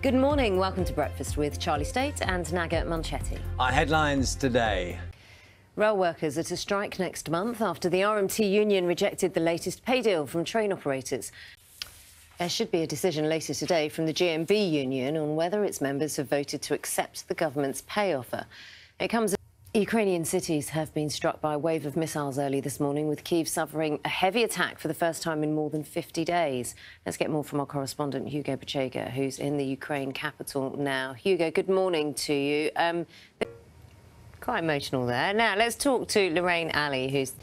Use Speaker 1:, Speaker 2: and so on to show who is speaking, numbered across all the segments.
Speaker 1: Good morning. Welcome to Breakfast with Charlie State and Naga Munchetty.
Speaker 2: Our headlines today.
Speaker 1: Rail workers at a strike next month after the RMT union rejected the latest pay deal from train operators. There should be a decision later today from the GMB union on whether its members have voted to accept the government's pay offer. It comes as Ukrainian cities have been struck by a wave of missiles early this morning, with Kyiv suffering a heavy attack for the first time in more than 50 days. Let's get more from our correspondent, Hugo Bachega, who's in the Ukraine capital now. Hugo, good morning to you. Quite emotional there. Now, let's talk to Lorraine Alley, who's...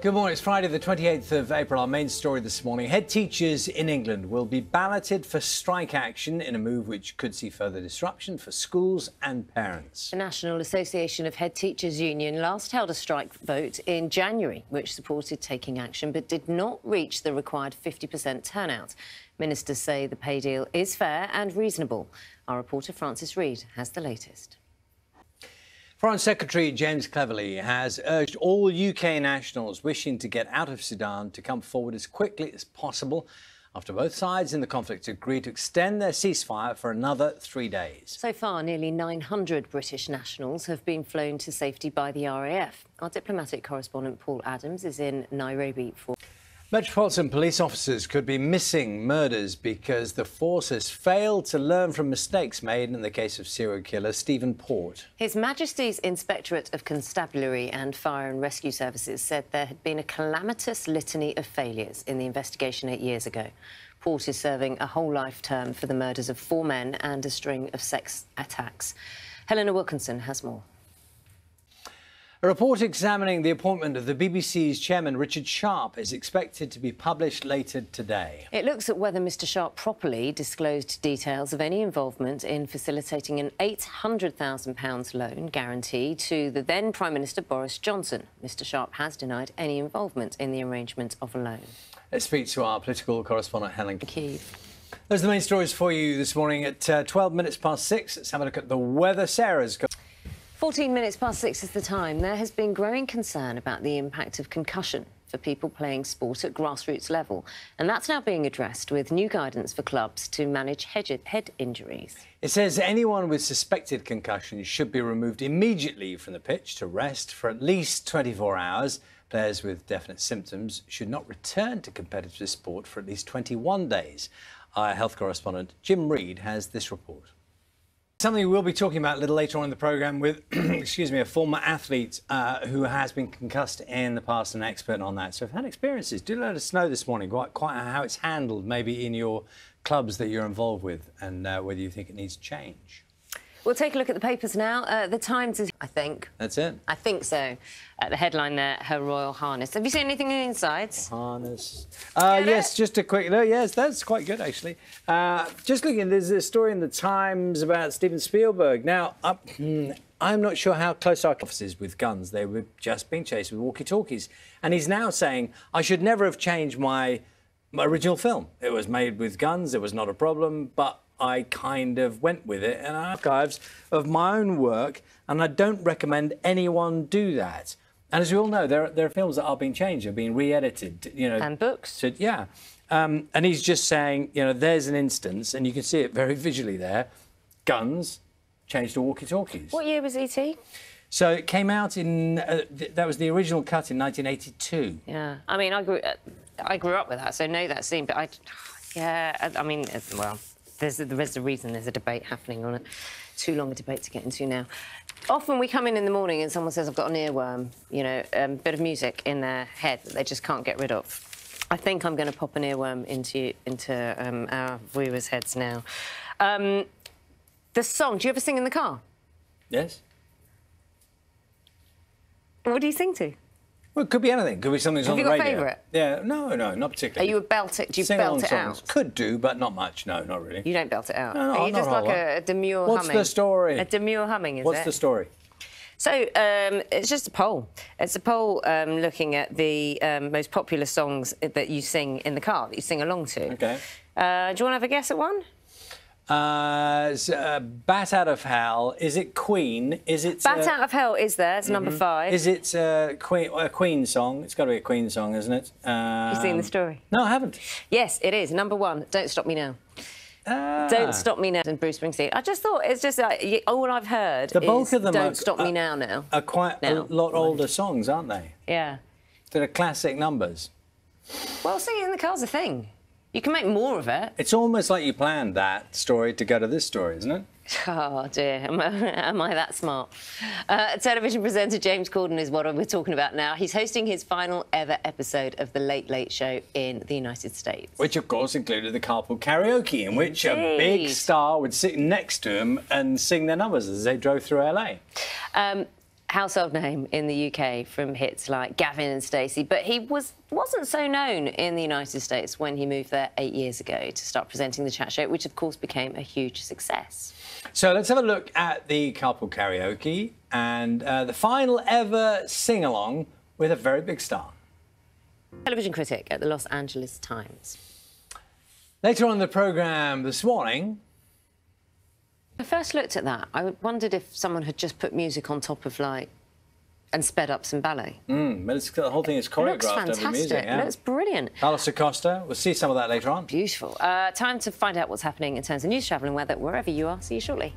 Speaker 2: Good morning. It's Friday, the 28th of April. Our main story this morning. Head teachers in England will be balloted for strike action in a move which could see further disruption for schools and parents.
Speaker 1: The National Association of Head Teachers Union last held a strike vote in January, which supported taking action but did not reach the required 50% turnout. Ministers say the pay deal is fair and reasonable. Our reporter Francis Reid has the latest.
Speaker 2: Foreign Secretary James Cleverly has urged all UK nationals wishing to get out of Sudan to come forward as quickly as possible after both sides in the conflict agreed to extend their ceasefire for another 3 days.
Speaker 1: So far, nearly 900 British nationals have been flown to safety by the RAF. Our diplomatic correspondent Paul Adams is in Nairobi for...
Speaker 2: Metropolitan police officers could be missing murders because the force has failed to learn from mistakes made in the case of serial killer Stephen Port.
Speaker 1: His Majesty's Inspectorate of Constabulary and Fire and Rescue Services said there had been a calamitous litany of failures in the investigation 8 years ago. Port is serving a whole life term for the murders of 4 men and a string of sex attacks. Helena Wilkinson has more.
Speaker 2: A report examining the appointment of the BBC's chairman, Richard Sharp, is expected to be published later today.
Speaker 1: It looks at whether Mr Sharp properly disclosed details of any involvement in facilitating an £800,000 loan guarantee to the then Prime Minister Boris Johnson. Mr Sharp has denied any involvement in the arrangement of a loan.
Speaker 2: Let's speak to our political correspondent, Helen
Speaker 1: Kyiv.
Speaker 2: Those are the main stories for you this morning at 12 minutes past 6. Let's have a look at the weather. Sarah's got...
Speaker 1: 14 minutes past 6 is the time. There has been growing concern about the impact of concussion for people playing sport at grassroots level, and that's now being addressed with new guidance for clubs to manage head injuries.
Speaker 2: It says anyone with suspected concussion should be removed immediately from the pitch to rest for at least 24 hours. Players with definite symptoms should not return to competitive sport for at least 21 days. Our health correspondent Jim Reid has this report. Something we'll be talking about a little later on in the programme with, excuse me, a former athlete who has been concussed in the past, an expert on that. So if you've had experiences, do let us know this morning quite how it's handled, maybe in your clubs that you're involved with, and whether you think it needs change.
Speaker 1: We'll take a look at the papers now. The Times is, I think.
Speaker 2: That's it?
Speaker 1: I think so. The headline there, Her Royal Highness. Have you seen anything in the insides?
Speaker 2: Harness. Yes, just a quick look. Yes, that's quite good, actually. Just looking, there's a story in the Times about Steven Spielberg. Now, I'm not sure how close our officers with guns. They were just being chased with walkie-talkies. And he's now saying, I should never have changed my original film. It was made with guns. It was not a problem, but I kind of went with it in archives of my own work, and I don't recommend anyone do that. And as we all know, there are films that are being changed, are being re-edited, you know.
Speaker 1: And books.
Speaker 2: Yeah. And he's just saying, you know, there's an instance, and you can see it very visually there, guns changed to walkie-talkies.
Speaker 1: What year was E.T.?
Speaker 2: So it came out in, that was the original cut in 1982.
Speaker 1: Yeah. I mean, I grew up with that, so I know that scene, but I mean, well... There's a reason there's a debate happening on it. Too long a debate to get into now. Often we come in the morning and someone says, I've got an earworm, you know, a bit of music in their head that they just can't get rid of. I think I'm going to pop an earworm into our viewers' heads now. The song, do you ever sing in the car?
Speaker 2: Yes.
Speaker 1: What do you sing to?
Speaker 2: Well, it could be anything. It could be something that's on the radio.
Speaker 1: Have you got a favourite?
Speaker 2: Yeah, no, not particularly.
Speaker 1: Are you a belter? Do you belt it out?
Speaker 2: Could do, but not much. No, not really.
Speaker 1: You don't belt it out?
Speaker 2: No,
Speaker 1: Are you just like a demure humming?
Speaker 2: What's the story?
Speaker 1: A demure humming, is it?
Speaker 2: What's the story?
Speaker 1: So, it's just a poll. It's a poll looking at the most popular songs that you sing in the car, that you sing along to.
Speaker 2: OK.
Speaker 1: Do you want to have a guess at one?
Speaker 2: Bat Out of Hell. Is it Queen? Is it...
Speaker 1: Bat Out of Hell is there. It's number 5.
Speaker 2: Is it a Queen song? It's got to be a Queen song, isn't it?
Speaker 1: You've seen the story?
Speaker 2: No, I haven't.
Speaker 1: Yes, it is. Number 1, Don't Stop Me Now. Don't Stop Me Now and Bruce Springsteen. I just thought it's just like, all I've heard
Speaker 2: The bulk
Speaker 1: is
Speaker 2: of them
Speaker 1: Don't Stop Me Now.
Speaker 2: Are quite a lot older songs, aren't they?
Speaker 1: Yeah.
Speaker 2: They're classic numbers.
Speaker 1: Well, singing in the car's a thing. You can make more of it.
Speaker 2: It's almost like you planned that story to go to this story, isn't it?
Speaker 1: Oh, dear. Am I that smart? Television presenter James Corden is what we're talking about now. He's hosting his final ever episode of The Late Late Show in the United States. Which,
Speaker 2: of course, included the carpool karaoke, in which a big star would sit next to him and sing their numbers as they drove through LA.
Speaker 1: Household name in the UK from hits like Gavin and Stacey, but he wasn't so known in the United States when he moved there 8 years ago to start presenting the chat show, which of course became a huge success.
Speaker 2: So let's have a look at the carpool karaoke and the final ever sing-along with a very big star.
Speaker 1: Television critic at the Los Angeles Times.
Speaker 2: Later on in the programme this morning,
Speaker 1: I first looked at that, I wondered if someone had just put music on top of, like, and sped up some ballet.
Speaker 2: But the whole thing is choreographed over music.
Speaker 1: Yeah. It looks brilliant.
Speaker 2: Carlos Acosta, we'll see some of that later on.
Speaker 1: Beautiful. Time to find out what's happening in terms of news, travel and weather wherever you are. See you shortly.